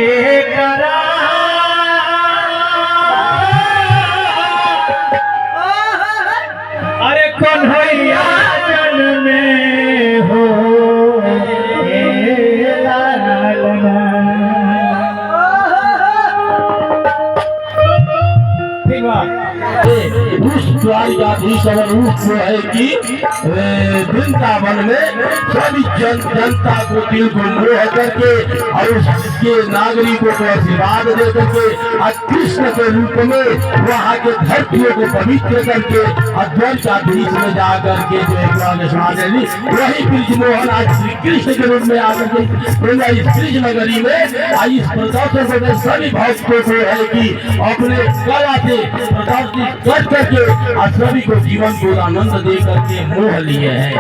के करा अरे कन्हैया जन्मे हो वो है कि वृंदावन में सभी जनता को दिल को मोह करके और उसके नागरिकों को आशीर्वाद दे करके और कृष्ण के रूप में वहाँ के धरतियों को पवित्र करके और द्वारकाधीश में जा करके जो वही ब्रिजमोहन आज श्री कृष्ण के रूप में आकर के इस ब्रिज नगरी में इस प्रदर्शन में सभी भक्तों को है कि अपने कला से प्रदर्शित कर करके और सभी को जीवन को आनंद दे करके मोह लिए हैं।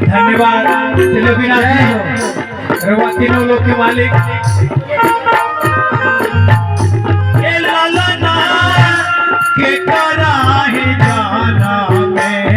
धन्यवाद तीनों लोग के मालिक के कराही जाना में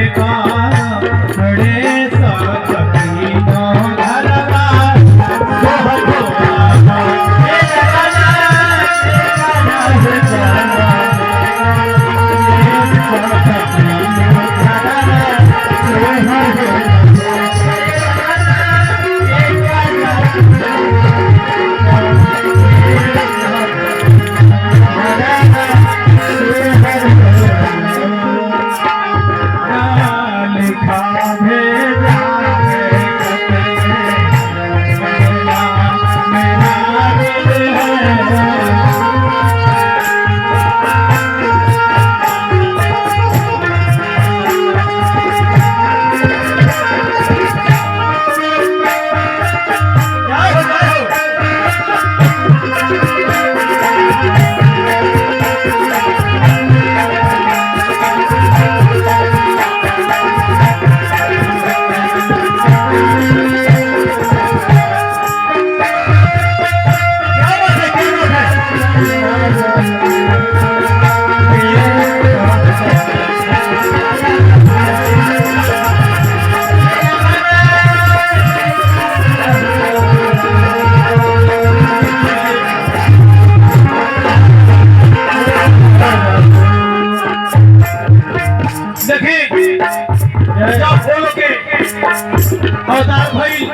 अवतार भाई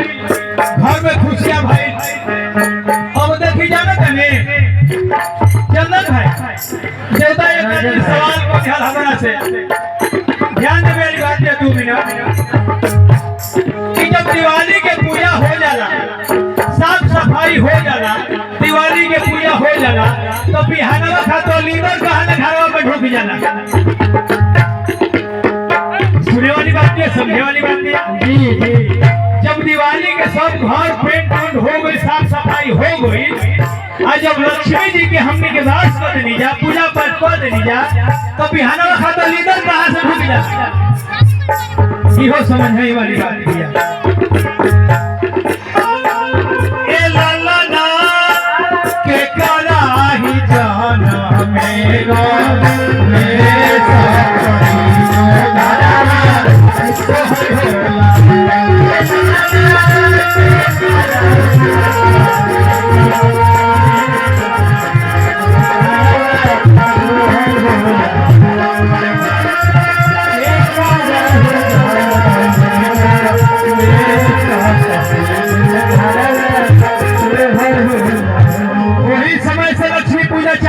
घर में खुशियां भाई। अब देखी जाना तने चंदन भाई देवता एक सवाल को ख्याल हमरा से ध्यान दे मेरी बात है 2 मिनट कि जब दिवाली के पूजा हो जाला साफ सफाई हो जाला दिवाली के पूजा हो जाला तो बिहानवा खा तो लीडर कहां घरवा में ढुक जाना। सुनने वाली बात है समझने वाली बात है जी जी। जब दिवाली के सब घर पेंट हो गई साफ सफाई हो गई और जब लक्ष्मी जी के हमने के वास कर देनी जा पूजा पाठ कर देनी जा तो बिहानवा खाता लीडर कहां से ढुक जा। इहो समझने वाली बात है। ए लाला ना के कराही जाना मेरा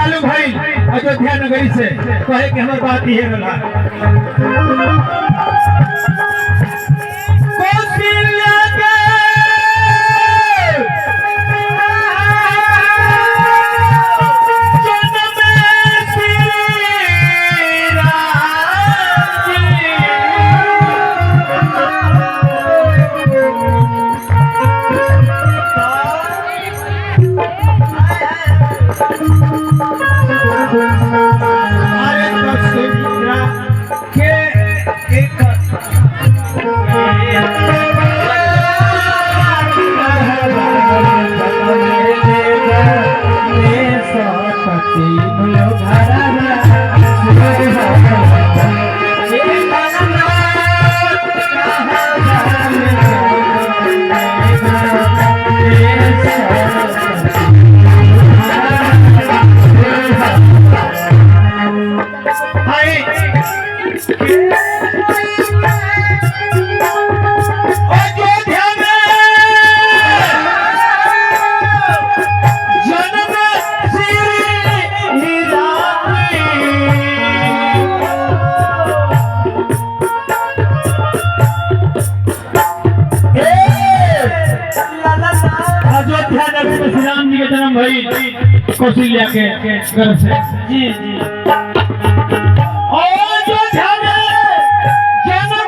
अयोध्या नगरी से कहे कि हमारे बात ही है भाई कौशल्या के घर से। जी जी